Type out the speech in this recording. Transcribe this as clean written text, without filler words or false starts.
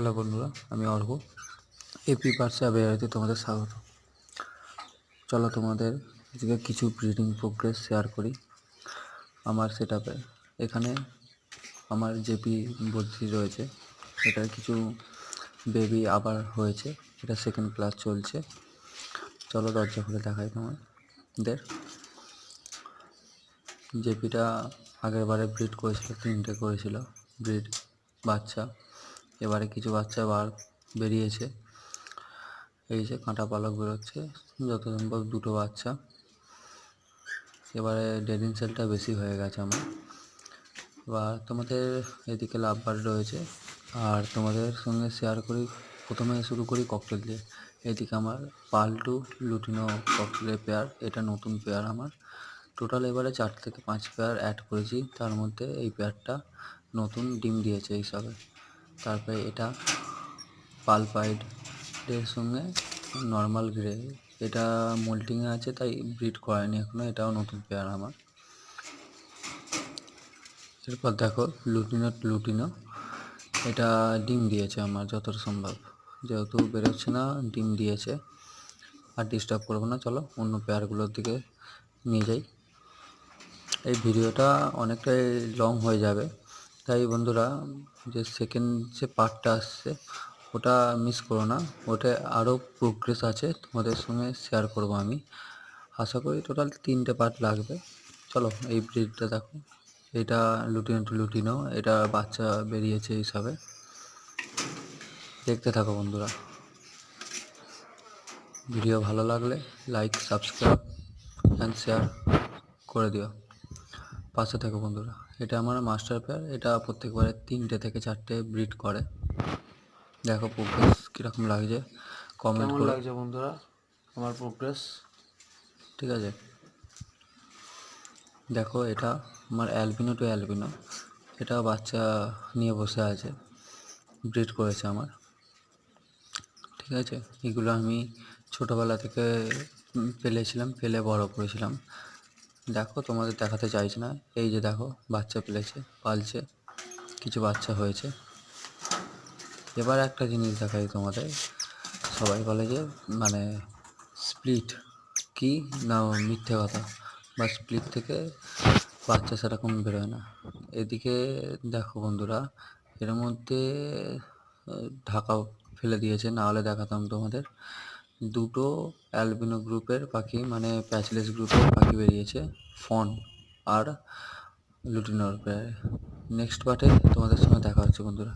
Hello বন্ধুরা, আমি অর্ঘ। AP পার্সে বেড়াতে তোমাদের স্বাগত। চলো তোমাদের আজকে কিছু ব্রিডিং প্রোগ্রেস শেয়ার করি আমার সেটআপে। এখানে আমার জেপি বদ্রি রয়েছে, এটার কিছু বেবি আবার হয়েছে, এটা সেকেন্ড ক্লাস চলছে। চলো দরজা খুলে দেখাই তোমাদের। জেপিটা আগের বারে ব্রিড করেছিল, 3টে করেছিল ব্রিড বাচ্চা। এবারে কিছু বাচ্চা বার বেরিয়েছে, এই যে কাঁটা পালক বেরোচ্ছে, যত সম্ভব 2টো বাচ্চা। এবারে ডেডিং সেলটা বেশি হয়ে গেছে আমার। এবার তোমাদের এদিকে লাভ বার্ড রয়েছে, আর তোমাদের সঙ্গে শেয়ার করি। প্রথমে শুরু করি ককটেল দিয়ে। এদিকে আমার পাল্টু লুটিনো ককটেলের পেয়ার, এটা নতুন পেয়ার আমার। টোটাল এবারে 4 থেকে 5 পেয়ার অ্যাড করেছি, তার মধ্যে এই পেয়ারটা নতুন ডিম দিয়েছে হিসাবে। তারপরে এটা পালপাইড এর সঙ্গে নর্মাল গ্রে, এটা মোল্টিংয়ে আছে তাই ব্রিড করায়নি এখনো, এটাও নতুন পেয়ার আমার। এরপর দেখো লুটিনো, এটা ডিম দিয়েছে আমার যতটা সম্ভব, যেহেতু বেরোচ্ছে না ডিম দিয়েছে। আর ডিস্টার্ব করবো না, চলো অন্য পেয়ারগুলোর দিকে নিয়ে যাই। এই ভিডিওটা অনেকটাই লং হয়ে যাবে, তাই বন্ধুরা যে সেকেন্ড যে পার্টটা আসছে ওটা মিস করো না, ওটা আরও প্রোগ্রেস আছে তোমাদের সঙ্গে শেয়ার করব আমি। আশা করি টোটাল 3টে পার্ট লাগবে। চলো এই ব্রিডটা দেখো, এটা লুটিনো, এটা বাচ্চা বেরিয়েছে হিসাবে। দেখতে থাকো বন্ধুরা, ভিডিও ভালো লাগলে লাইক, সাবস্ক্রাইব অ্যান্ড শেয়ার করে দিও, পাশে থাকো বন্ধুরা। এটা আমার মাস্টার পেয়ার, এটা প্রত্যেকবারে 3টে থেকে 4টে ব্রিড করে। দেখো প্রোগ্রেস কীরকম লাগছে, কমেন্ট কেমন করো। লাগছে বন্ধুরা আমার প্রোগ্রেস? ঠিক আছে, দেখো এটা আমার অ্যালবিনো টু অ্যালবিনো, এটা বাচ্চা নিয়ে বসে আছে, ব্রিড করেছে আমার। ঠিক আছে, এগুলো আমি ছোটোবেলা থেকে পেলে বড় করেছিলাম। দেখো তোমাদের দেখাতে চাইছে না, এই যে দেখো বাচ্চা পালছে, কিছু বাচ্চা হয়েছে। এবার একটা জিনিস দেখাই তোমাদের, সবাই বলে যে মানে স্প্লিট কি না, মিথ্যে কথা, বা স্প্লিট থেকে বাচ্চা সেরকম বেরোয় না। এদিকে দেখো বন্ধুরা, এর মধ্যে ঢাকা ফেলে দিয়েছে, না হলে দেখাতাম তোমাদের। 2টো অ্যালবিনো গ্রুপের পাখি, মানে প্যাচলেস গ্রুপের পাখি বেরিয়েছে, ফন আর লুটিনোর পেয়ারে। নেক্সট পার্টে তোমাদের সঙ্গে দেখা হচ্ছে বন্ধুরা।